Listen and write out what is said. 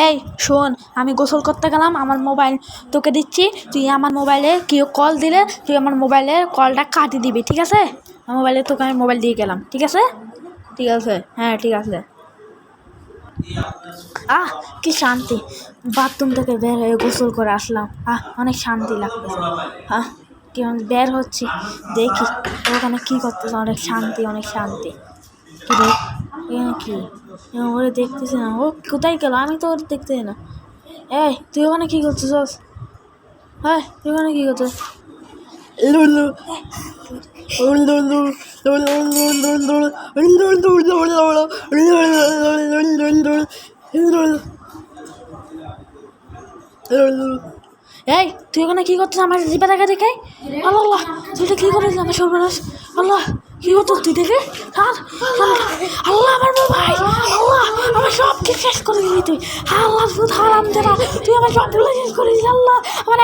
এই শোন, আমি গোসল করতে গেলাম, আমার মোবাইল তোকে দিচ্ছি, তুই আমার মোবাইলে কেউ কল দিলে তুই আমার মোবাইলের কলটা কাটিয়ে দিবি, ঠিক আছে? আমার মোবাইলে তোকে আমি মোবাইল দিয়ে গেলাম, ঠিক আছে? ঠিক আছে, হ্যাঁ ঠিক আছে। কি শান্তি, বাথরুম থেকে বের হয়ে গোসল করে আসলাম। অনেক শান্তি লাগতেছে। কি বের হচ্ছি, দেখি ওখানে কী করতেছে। অনেক শান্তি, অনেক শান্তি। কি রে, এখানে কি? ওরে দেখতেছি না, ও কোথায় গেল? আমি তো ওর দেখতেছি না। এই তুই ওখানে কী করছিস? হ্যাঁ, তুই ওখানে কী করছিস? এই তুই ওখানে কী করছিস আমার জিপে দেখা দেখে? আল্লাহ আল্লাহ, তুই এটা কী করেছিস আমার সর্বনাশ! আল্লাহ, কী করছিস তুই দেখে? আল্লাহ, আমার মোবাইল! আল্লাহ, আমার সব কিছু শেষ করে দিবি তুই! আল্লাহ, হারাম দেনা, তুই আমার সবগুলো শেষ করে দিস। আল্লাহ, আমার